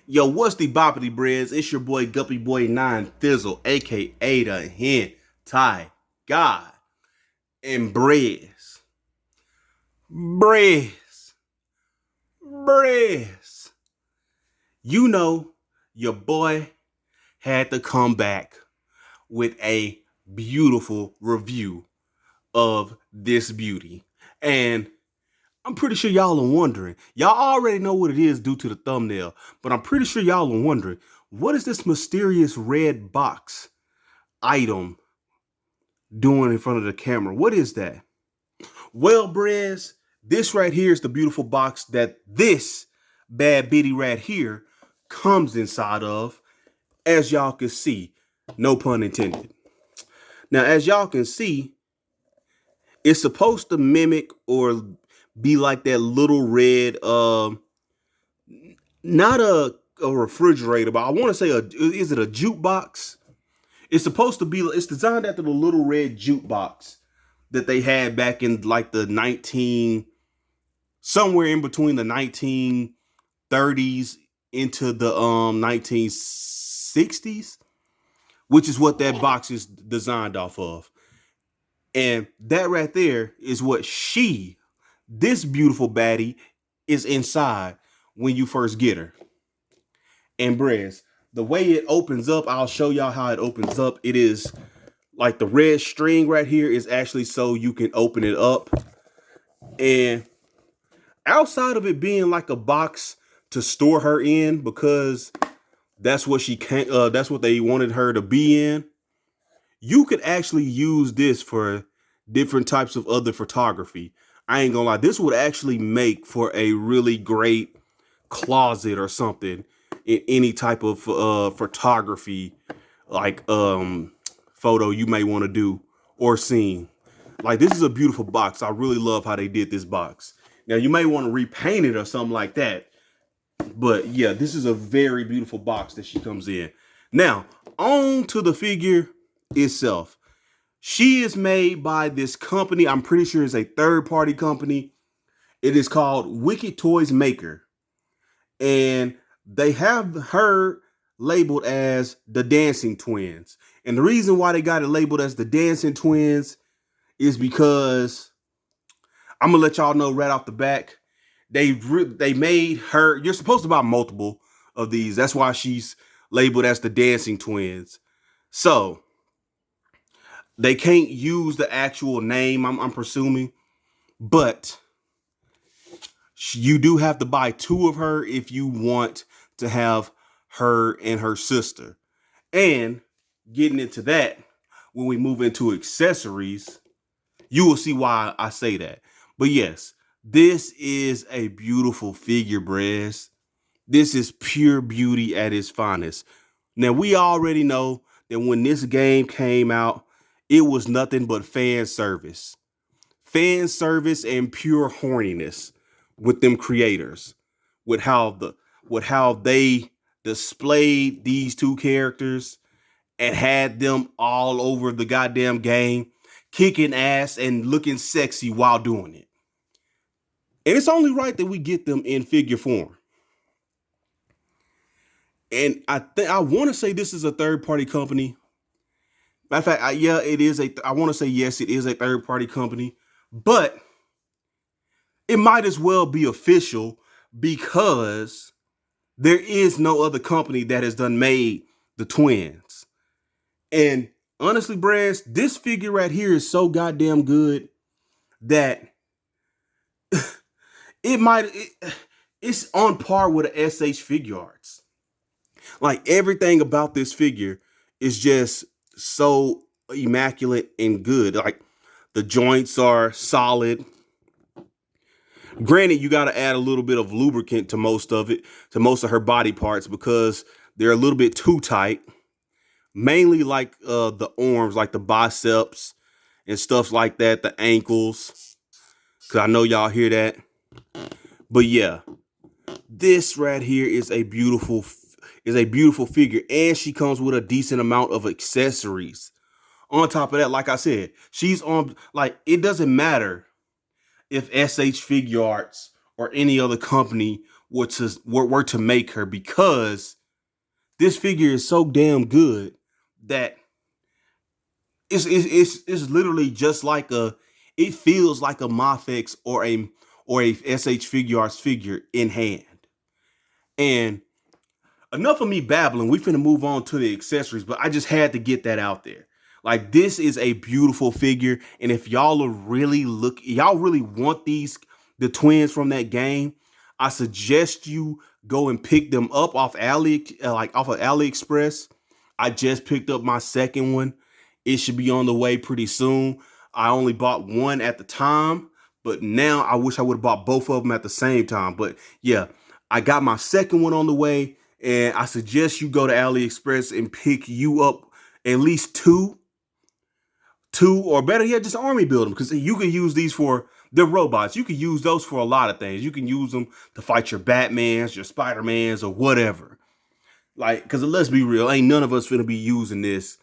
Yo, what's the boppity breads? It's your boy Guppy Boy 9 Thizzle, aka the Hentai God. And breads, breads. You know, your boy had to come back with a beautiful review of this beauty. And I'm pretty sure y'all are wondering. Y'all already know what it is due to the thumbnail, but I'm pretty sure y'all are wondering, what is this mysterious red box item doing in front of the camera? What is that? Well, Brez, this right here is the beautiful box that this bad bitty right here comes inside of, as y'all can see. No pun intended. Now, as y'all can see, it's supposed to mimic or be like that little red, not a refrigerator, but I want to say is it a jukebox? It's supposed to be. It's designed after the little red jukebox that they had back in like the 19 somewhere in between the 1930s into the 1960s, which is what that box is designed off of. And that right there is what this beautiful baddie, is inside when you first get her. And Brez, the way it opens up, I'll show y'all how it opens up. It is like the red string right here is actually so you can open it up. And outside of it being like a box to store her in, because that's what that's what they wanted her to be in, you could actually use this for different types of other photography. I ain't gonna lie, this would actually make for a really great closet or something in any type of photography, like photo you may want to do or scene. Like, this is a beautiful box. I really love how they did this box. Now, you may want to repaint it or something like that, but yeah, this is a very beautiful box that she comes in. Now, on to the figure itself. She is made by this company. I'm pretty sure it's a third-party company. It is called Wicked Toys Maker. And they have her labeled as the Dancing Twins. And the reason why they got it labeled as the Dancing Twins is because I'm gonna let y'all know right off the back, they made her. You're supposed to buy multiple of these. That's why she's labeled as the Dancing Twins. So they can't use the actual name, I'm presuming, but you do have to buy two of her if you want to have her and her sister. And getting into that, when we move into accessories, you will see why I say that. But yes, this is a beautiful figure, Brez. This is pure beauty at its finest. Now, we already know that when this game came out, it was nothing but fan service. Fan service and pure horniness with them creators, with how they displayed these two characters and had them all over the goddamn game, kicking ass and looking sexy while doing it. And it's only right that we get them in figure form. And I want to say this is a third party company. Matter of fact, yeah, it is I want to say yes, it is a third party company, but it might as well be official because there is no other company that has done made the twins. And honestly, Brad, this figure right here is so goddamn good that it's on par with a SH Figure Arts. Like, everything about this figure is just so immaculate and good. Like, the joints are solid. Granted, you got to add a little bit of lubricant to most of it, to most of her body parts, because they're a little bit too tight. Mainly like the arms, like the biceps and stuff like that, the ankles. Because I know y'all hear that. But yeah, this right here is a beautiful figure, and she comes with a decent amount of accessories. On top of that, like I said, she's on, like, it doesn't matter if SH Figure Arts or any other company were to make her, because this figure is so damn good that it's literally just like it feels like a Mafex or a SH Figure Arts figure in hand. And enough of me babbling. We finna move on to the accessories, but I just had to get that out there. Like, this is a beautiful figure, and if y'all y'all really want the twins from that game, I suggest you go and pick them up off off of AliExpress. I just picked up my second one. It should be on the way pretty soon. I only bought one at the time, but now I wish I would have bought both of them at the same time. But yeah, I got my second one on the way, and I suggest you go to AliExpress and pick you up at least two, or better yet, just army build them, because you can use these for the robots. You can use those for a lot of things. You can use them to fight your Batmans, your Spider-Mans, or whatever. Like, because let's be real, ain't none of us gonna be using this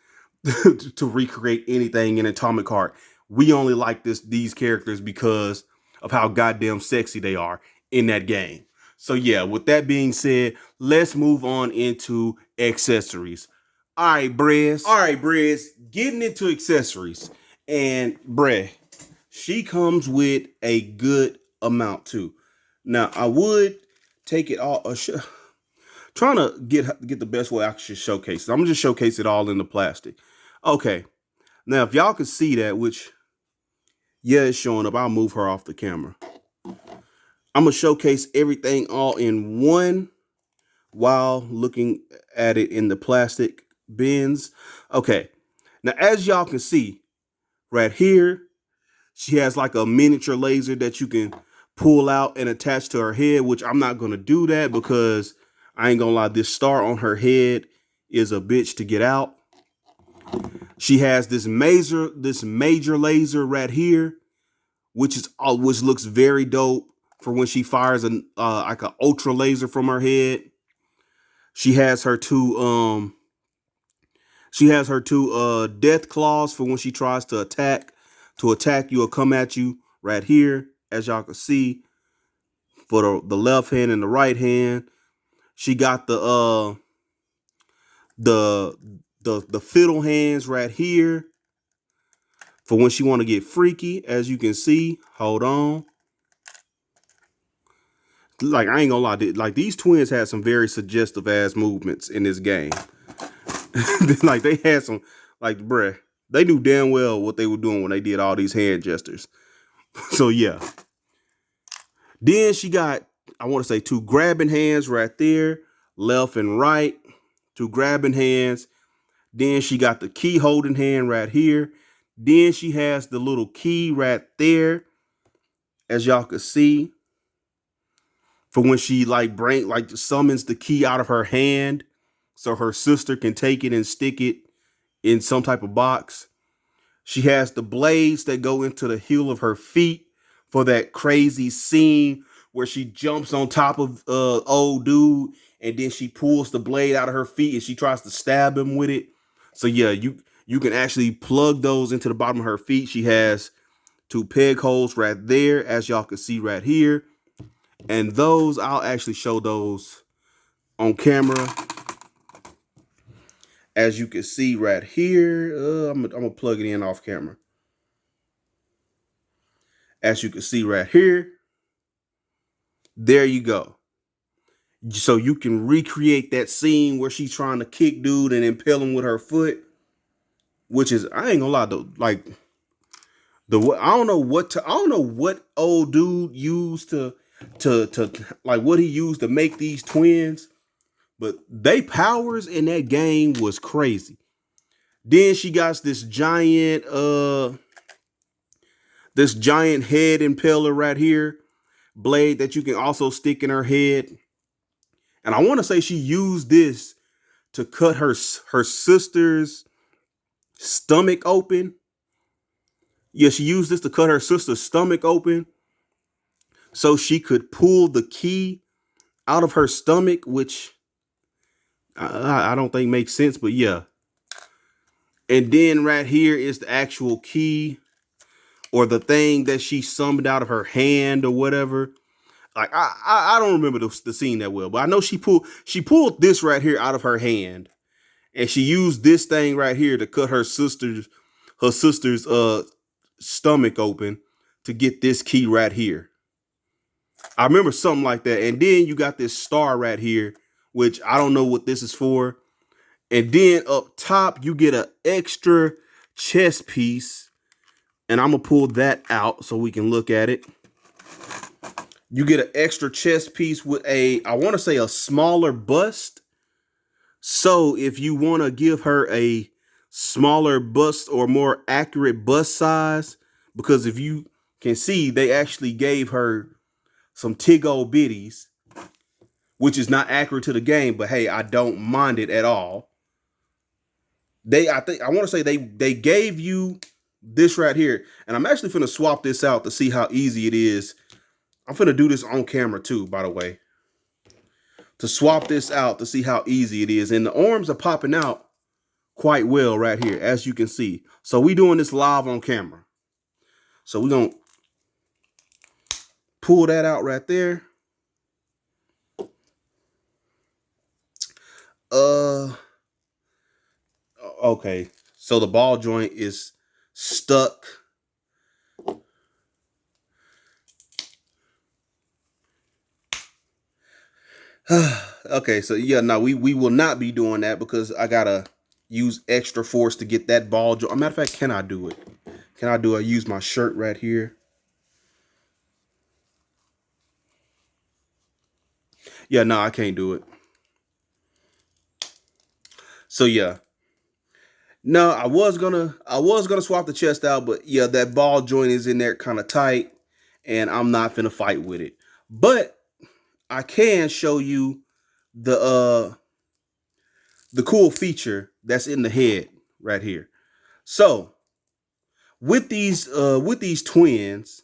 to recreate anything in Atomic Heart. We only like these characters because of how goddamn sexy they are in that game. So yeah, with that being said, let's move on into accessories. All right, Brez, getting into accessories. And Brez, she comes with a good amount too. Now, I would take it all, trying to get the best way I should showcase it. I'm gonna just showcase it all in the plastic. Okay, now if y'all can see that, which, yeah, it's showing up, I'll move her off the camera. I'm gonna showcase everything all in one while looking at it in the plastic bins. Okay, now as y'all can see right here, she has like a miniature laser that you can pull out and attach to her head, which I'm not gonna do that because I ain't gonna lie, this star on her head is a bitch to get out. She has this major laser right here, which looks very dope for when she fires like an ultra laser from her head. She has her two death claws for when she tries to attack you or come at you right here, as y'all can see, for the left hand and the right hand. She got the fiddle hands right here for when she want to get freaky, as you can see. Hold on. Like, I ain't gonna lie, like, these twins had some very suggestive ass movements in this game. Like, they had some, like, bruh, they knew damn well what they were doing when they did all these hand gestures. So yeah. Then she got, I want to say, two grabbing hands right there, left and right, two grabbing hands. Then she got the key holding hand right here. Then she has the little key right there, as y'all can see, for when she summons the key out of her hand so her sister can take it and stick it in some type of box. She has the blades that go into the heel of her feet for that crazy scene where she jumps on top of old dude, and then she pulls the blade out of her feet and she tries to stab him with it. So yeah, you can actually plug those into the bottom of her feet. She has two peg holes right there, as y'all can see right here. And those, I'll actually show those on camera. As you can see right here, I'm gonna plug it in off camera. As you can see right here, there you go. So you can recreate that scene where she's trying to kick dude and impale him with her foot, which is, I ain't gonna lie though, like, I don't know what old dude used to like, what he used to make these twins, but they powers in that game was crazy. Then she got this giant head impaler right here, blade that you can also stick in her head. And I want to say she used this to cut her sister's stomach open. Yeah, she used this to cut her sister's stomach open so she could pull the key out of her stomach, which I don't think makes sense, but yeah. And then right here is the actual key, or the thing that she summoned out of her hand or whatever. Like I don't remember the scene that well, but I know she pulled this right here out of her hand, and she used this thing right here to cut her sister's stomach open to get this key right here. I remember something like that. And then you got this star right here, which I don't know what this is for. And then up top, you get an extra chest piece. And I'm going to pull that out so we can look at it. You get an extra chest piece with I want to say a smaller bust. So if you want to give her a smaller bust or more accurate bust size, because if you can see, they actually gave her some tig-o bitties, which is not accurate to the game, but hey, I don't mind it at all. I want to say they gave you this right here, and I'm actually finna swap this out to see how easy it is. I'm finna do this on camera too, by the way, to swap this out to see how easy it is. And the arms are popping out quite well right here, as you can see. So we doing this live on camera. So we're gonna pull that out right there. Okay, so the ball joint is stuck. Okay, so yeah, no, we will not be doing that because I gotta use extra force to get that ball joint. Matter of fact, can I do it? Can I do it? Use my shirt right here. Yeah, no, I can't do it. So yeah. No, I was gonna swap the chest out, but yeah, that ball joint is in there kind of tight, and I'm not finna fight with it. But I can show you the the cool feature that's in the head right here. So with these twins,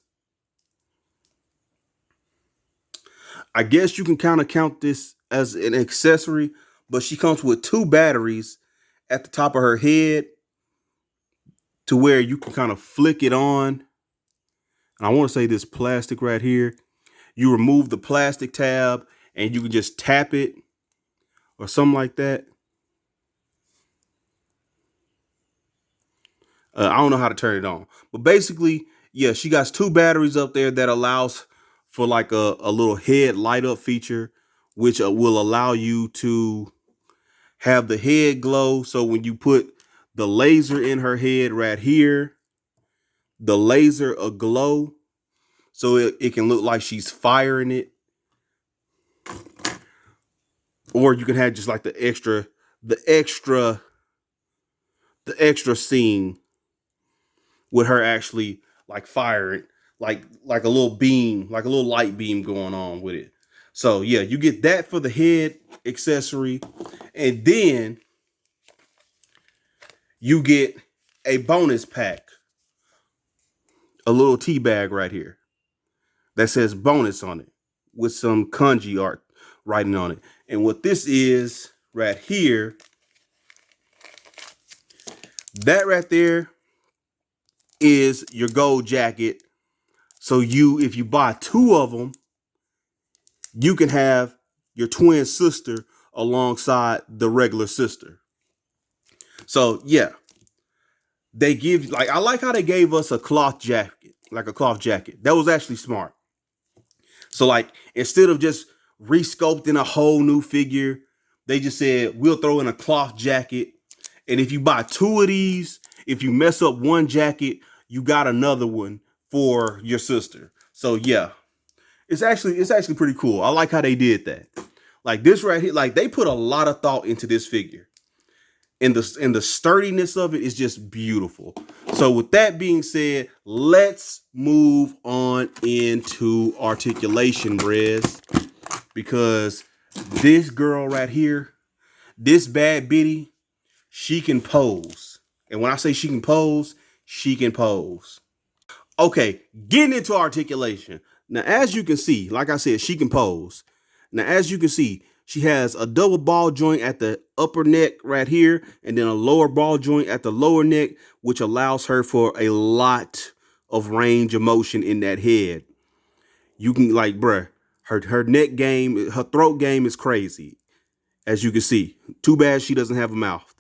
I guess you can kind of count this as an accessory, but she comes with two batteries at the top of her head to where you can kind of flick it on. And I want to say this plastic right here. You remove the plastic tab and you can just tap it or something like that. I don't know how to turn it on, but basically, yeah, she got two batteries up there that allows for like a little head light up feature, which will allow you to have the head glow. So when you put the laser in her head right here, the laser aglow, so it can look like she's firing it. Or you can have just like the extra scene with her actually like firing, like a little beam, like a little light beam going on with it. So yeah, you get that for the head accessory, and then you get a bonus pack, a little tea bag right here that says bonus on it with some kanji art writing on it. And what this is right here, that right there is your gold jacket. So if you buy two of them, you can have your twin sister alongside the regular sister. So yeah, they give like I like how they gave us a cloth jacket, like a cloth jacket. That was actually smart. So like instead of just resculpting a whole new figure, they just said we'll throw in a cloth jacket. And if you buy two of these, if you mess up one jacket, you got another one for your sister. So yeah, it's actually pretty cool. I like how they did that. Like this right here, like they put a lot of thought into this figure. And the sturdiness of it is just beautiful. So with that being said, let's move on into articulation, Brez. Because this girl right here, this bad bitty, she can pose. And when I say she can pose, she can pose. Okay, getting into articulation. Now, as you can see, like I said, she can pose. Now, as you can see, she has a double ball joint at the upper neck right here, and then a lower ball joint at the lower neck, which allows her for a lot of range of motion in that head. You can like, bruh, Her neck game, her throat game is crazy, as you can see. Too bad she doesn't have a mouth.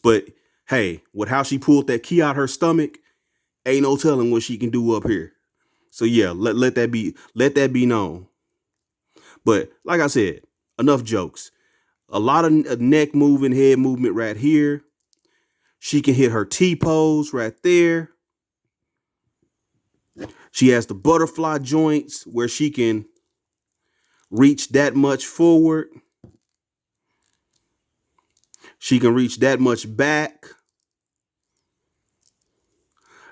But hey, with how she pulled that key out her stomach, ain't no telling what she can do up here. So yeah, let that be known. But like I said, enough jokes. A lot of neck moving, head movement right here. She can hit her T pose right there. She has the butterfly joints where she can reach that much forward. She can reach that much back.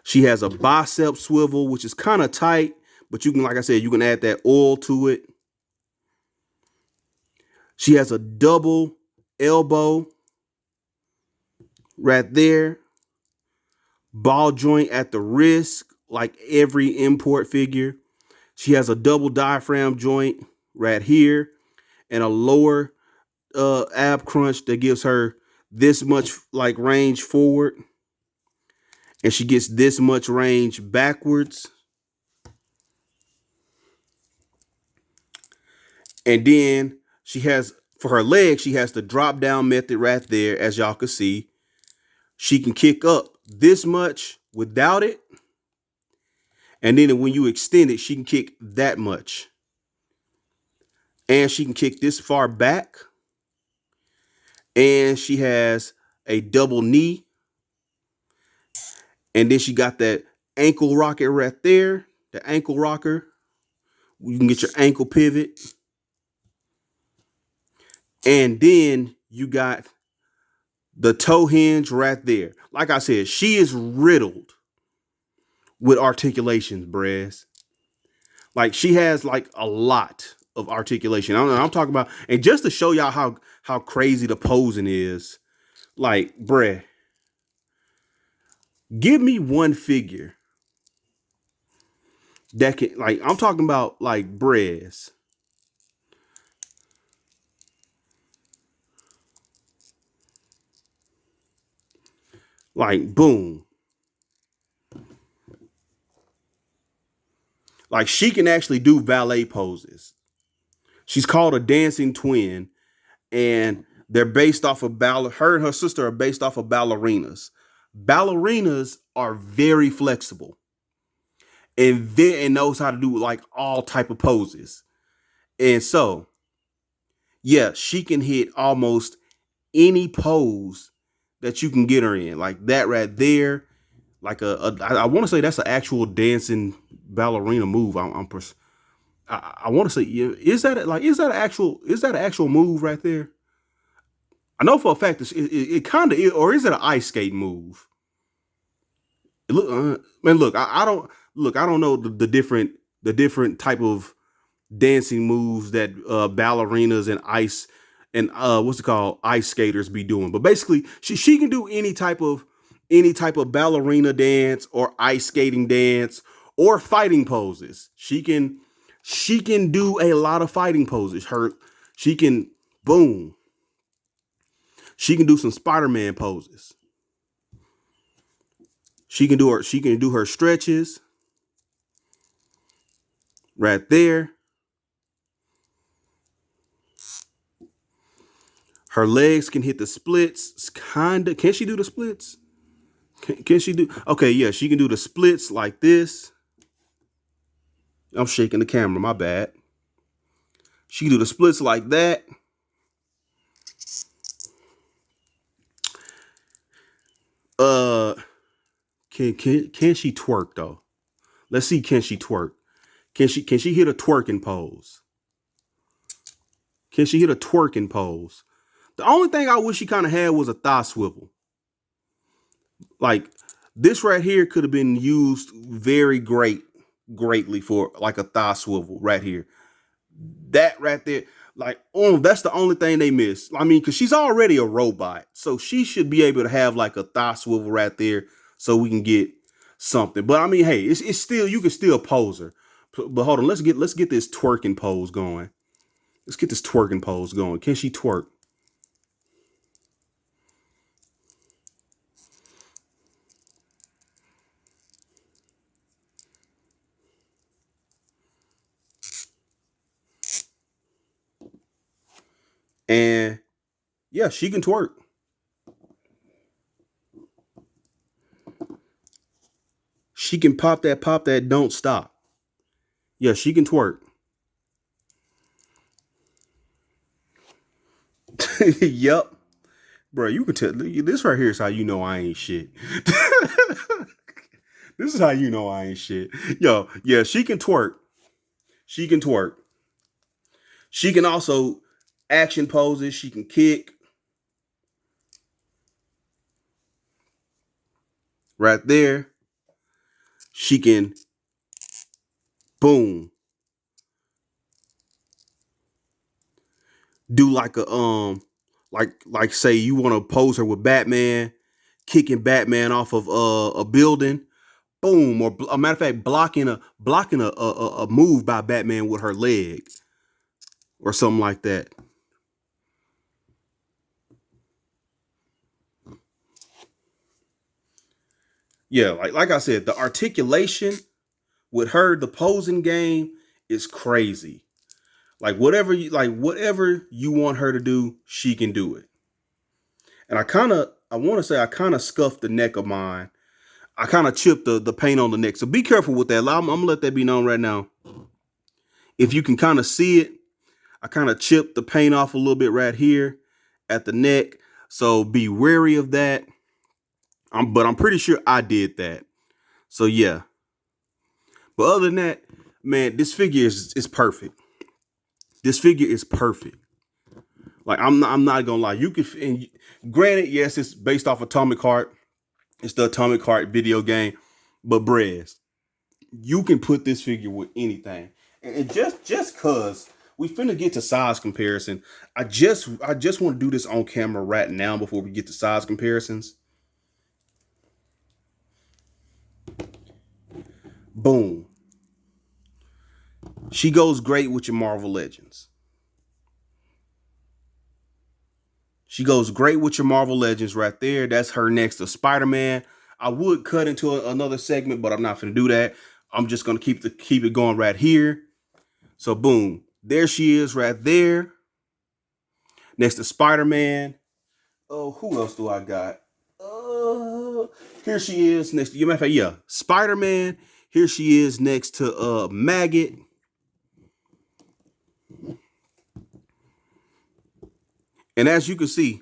She has a bicep swivel, which is kind of tight, but you can, like I said, you can add that oil to it. She has a double elbow right there. Ball joint at the wrist, like every import figure. She has a double diaphragm joint right here and a lower ab crunch that gives her this much like range forward. And she gets this much range backwards. And then she has, for her legs, she has the drop down method right there, as y'all can see. She can kick up this much without it. And then when you extend it, she can kick that much. And she can kick this far back. And she has a double knee. And then she got that ankle rocket right there. The ankle rocker. You can get your ankle pivot. And then you got the toe hinge right there. Like I said, she is riddled with articulations, Brez. Like she has like a lot of articulation. I'm talking about, and just to show y'all how crazy the posing is, like, bruh, give me one figure that can, like, I'm talking about like Brez. Like, boom. Like she can actually do ballet poses. She's called a dancing twin, and they're based off of her and her sister are based off of ballerinas. Ballerinas are very flexible and knows how to do like all type of poses. And so, yeah, she can hit almost any pose that you can get her in, like that right there. Like I want to say that's an actual dancing ballerina move. I want to say, yeah, is that an actual move right there? I know for a fact it kind of is, or is it an ice skate move? Look, man, look, I don't know the different type of dancing moves that ballerinas and ice and what's it called, ice skaters be doing. But basically, she can do any type of ballerina dance or ice skating dance or fighting poses. She can do a lot of fighting poses. She can boom. She can do some Spider-Man poses. She can do her stretches right there. Her legs can hit the splits. Kinda. Can she do the splits? Can she do? Okay, yeah, she can do the splits like this. I'm shaking the camera. My bad. She can do the splits like that. Uh, can she twerk though? Let's see. Can she twerk? Can she hit a twerking pose? Can she hit a twerking pose? The only thing I wish she kind of had was a thigh swivel. Like this right here could have been used greatly for like a thigh swivel right here. That right there, like, oh, that's the only thing they miss. I mean, because she's already a robot, so she should be able to have like a thigh swivel right there, so we can get something. But I mean, hey, it's still, you can still pose her. But hold on, let's get this twerking pose going. Let's get this twerking pose going. Can she twerk? And yeah, she can twerk. She can pop that, don't stop. Yeah, she can twerk. Yep. Bro, you can tell this right here is how you know I ain't shit. This is how you know I ain't shit. Yo, yeah, she can twerk. She can twerk. She can also action poses. She can kick right there. She can boom do like a like say you want to pose her with Batman, kicking Batman off of a building. Boom, or a matter of fact, blocking a move by Batman with her leg or something like that. Yeah, like I said, the articulation with her, the posing game is crazy. Whatever you want her to do, she can do it. And I want to say I kind of scuffed the neck of mine. I kind of chipped the paint on the neck. So be careful with that. I'm gonna let that be known right now. If you can kind of see it, I kind of chipped the paint off a little bit right here at the neck. So be wary of that. But I'm pretty sure I did that. So yeah. But other than that, man, this figure is perfect. This figure is perfect. Like I'm not gonna lie. You could, and granted, yes, it's based off Atomic Heart. It's the Atomic Heart video game, but Brez, you can put this figure with anything. And just cause we finna get to size comparison, I just want to do this on camera right now before we get to size comparisons. Boom. She goes great with your Marvel Legends. She goes great with your Marvel Legends right there. That's her next to Spider-Man. I would cut into another segment, but I'm not gonna do that. I'm just gonna keep it going right here. So boom, there she is right there, next to Spider-Man. Oh, who else do I got? Here she is next to, matter of fact, yeah, Spider-Man. Here she is next to Maggot. And as you can see,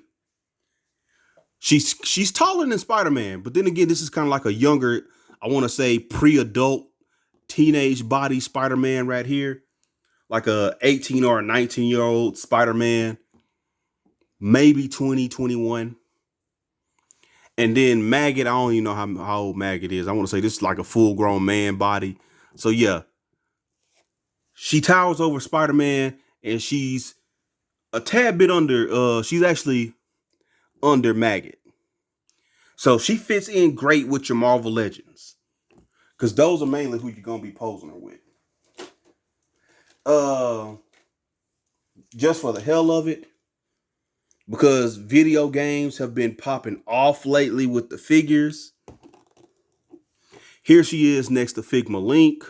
she's taller than Spider-Man, but then again, this is kind of like a younger, I want to say pre-adult teenage body Spider-Man right here. Like a 18 or a 19-year-old Spider-Man, maybe 20, 21. And then Maggot, I don't even know how old Maggot is. I want to say this is like a full-grown man body. So yeah, she towers over Spider-Man, and she's a tad bit under, she's actually under Maggot. So she fits in great with your Marvel Legends. Because those are mainly who you're going to be posing her with. Uh, just for the hell of it, because video games have been popping off lately with the figures. Here she is next to Figma Link,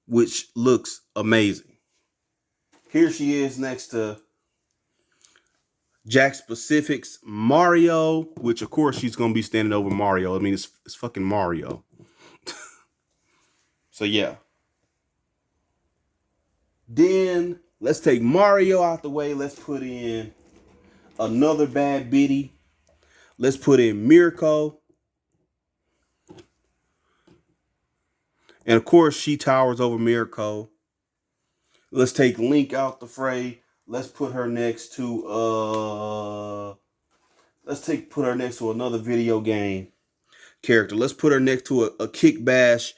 which looks amazing. Here she is next to Jack Specific's Mario, which of course she's going to be standing over Mario. I mean, it's fucking Mario. So yeah. Then let's take Mario out the way. Let's put in another bad biddy. Let's put in Mirko. And of course, she towers over Mirko. Let's take Link out the fray. Let's put her next to put her next to another video game character. Let's put her next to a Kick Bash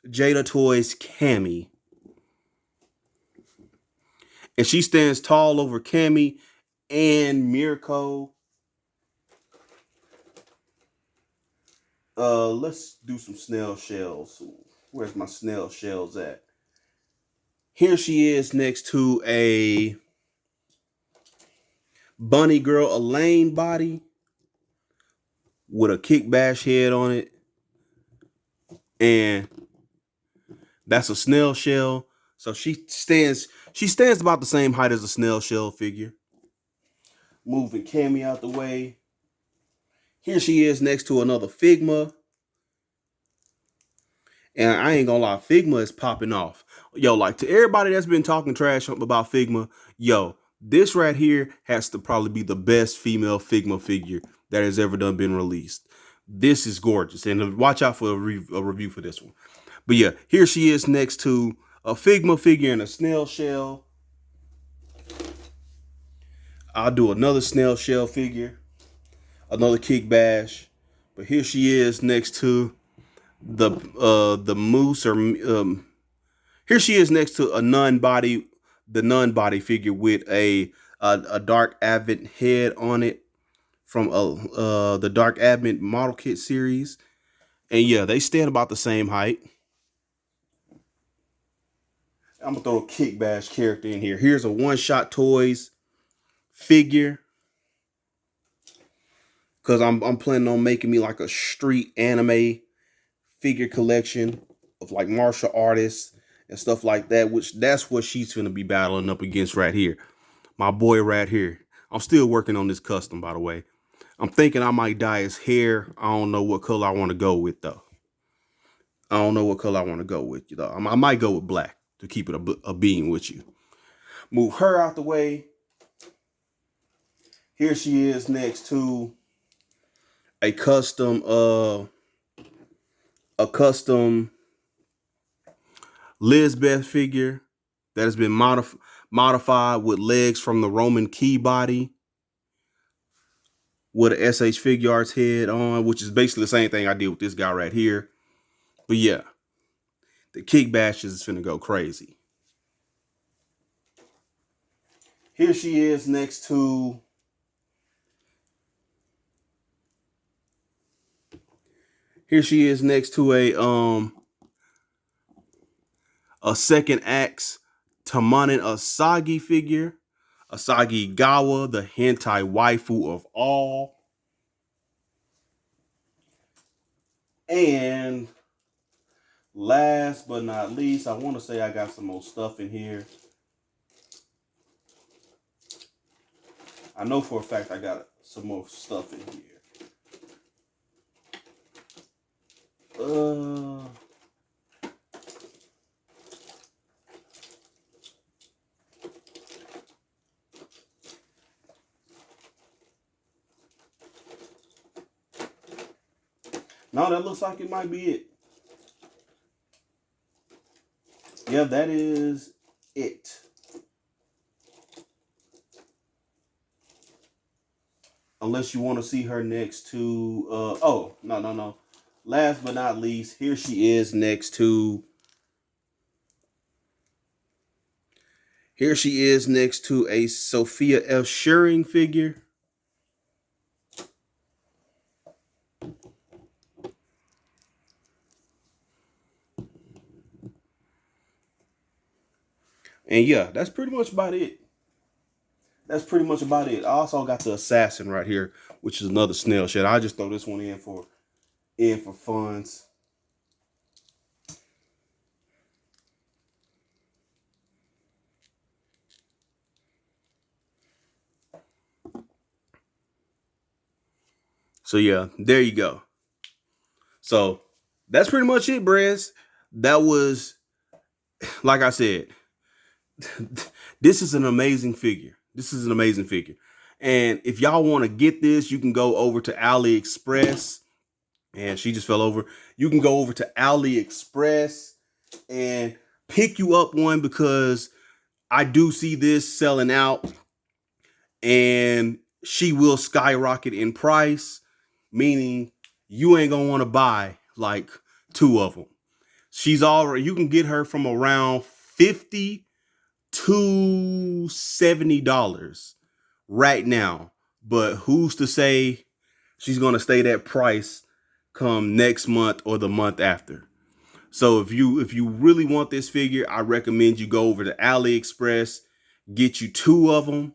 Jada Toys Cammy. And she stands tall over Cammy and Mirko. Let's do some snail shells. Where's my snail shells at? Here she is next to a Bunny Girl Elaine body with a Kick Bash head on it. And that's a snail shell. So she stands about the same height as a snail shell figure. Moving Cammy out the way. Here she is next to another Figma. And I ain't gonna lie, Figma is popping off. Yo, like to everybody that's been talking trash about Figma, yo, this right here has to probably be the best female Figma figure that has ever been released. This is gorgeous. And watch out for a review for this one. But yeah, here she is next to a Figma figure in a snail shell. I'll do another snail shell figure, another Kick Bash. But here she is next to the moose, or here she is next to a non-body figure with a Dark Advent head on it from the Dark Advent model kit series. And yeah, they stand about the same height. I'm gonna throw a Kick Bash character in here. Here's a One Shot Toys figure, because I'm planning on making me like a street anime figure collection of like martial artists and stuff like that, which that's what she's gonna be battling up against right here. My boy right here. I'm still working on this custom, by the way. I'm thinking I might dye his hair. I don't know what color I want to go with, though. I don't know what color I want to go with, though. I might go with black to keep it a beam with you. Move her out the way. Here she is next to a custom Lizbeth figure that has been modified with legs from the Roman key body with an SH Figure Arts head on, which is basically the same thing I did with this guy right here. But yeah, the Kick Bash is finna go crazy. Here she is next to a second axe Tamanin Asagi figure. Asagi Gawa, the hentai waifu of all. And last but not least, I want to say I got some more stuff in here. I know for a fact I got some more stuff in here. No, that looks like it might be it. Yeah, that is it. Unless you want to see her next to, oh, no. Last but not least, here she is next to a Sophia F. Schuring figure. And yeah, that's pretty much about it. I also got the Assassin right here, which is another snail shell. I just throw this one in for funds. So yeah, there you go. So that's pretty much it, Brez. That was, like I said, this is an amazing figure. And if y'all want to get this, you can go over to AliExpress. And she just fell over. You can go over to AliExpress and pick you up one, because I do see this selling out, and she will skyrocket in price, meaning you ain't gonna want to buy like two of them. You can get her from around $50 to $70 right now, but who's to say she's gonna stay that price come next month or the month after? So if you really want this figure, I recommend you go over to AliExpress, get you two of them.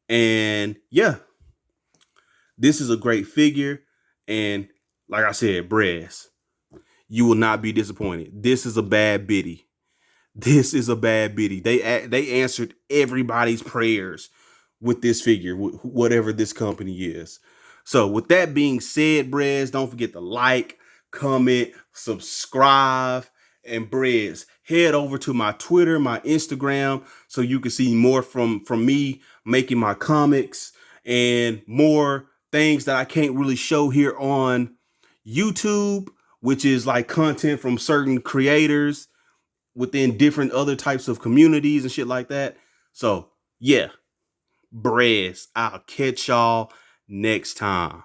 And yeah, this is a great figure. And like I said, Brez, you will not be disappointed. This is a bad biddy. They answered everybody's prayers with this figure, whatever this company is. So with that being said, Brez, don't forget to like, comment, subscribe, and Brez, head over to my Twitter, my Instagram, so you can see more from me making my comics and more things that I can't really show here on YouTube, which is like content from certain creators within different other types of communities and shit like that. So yeah, Brez, I'll catch y'all next time.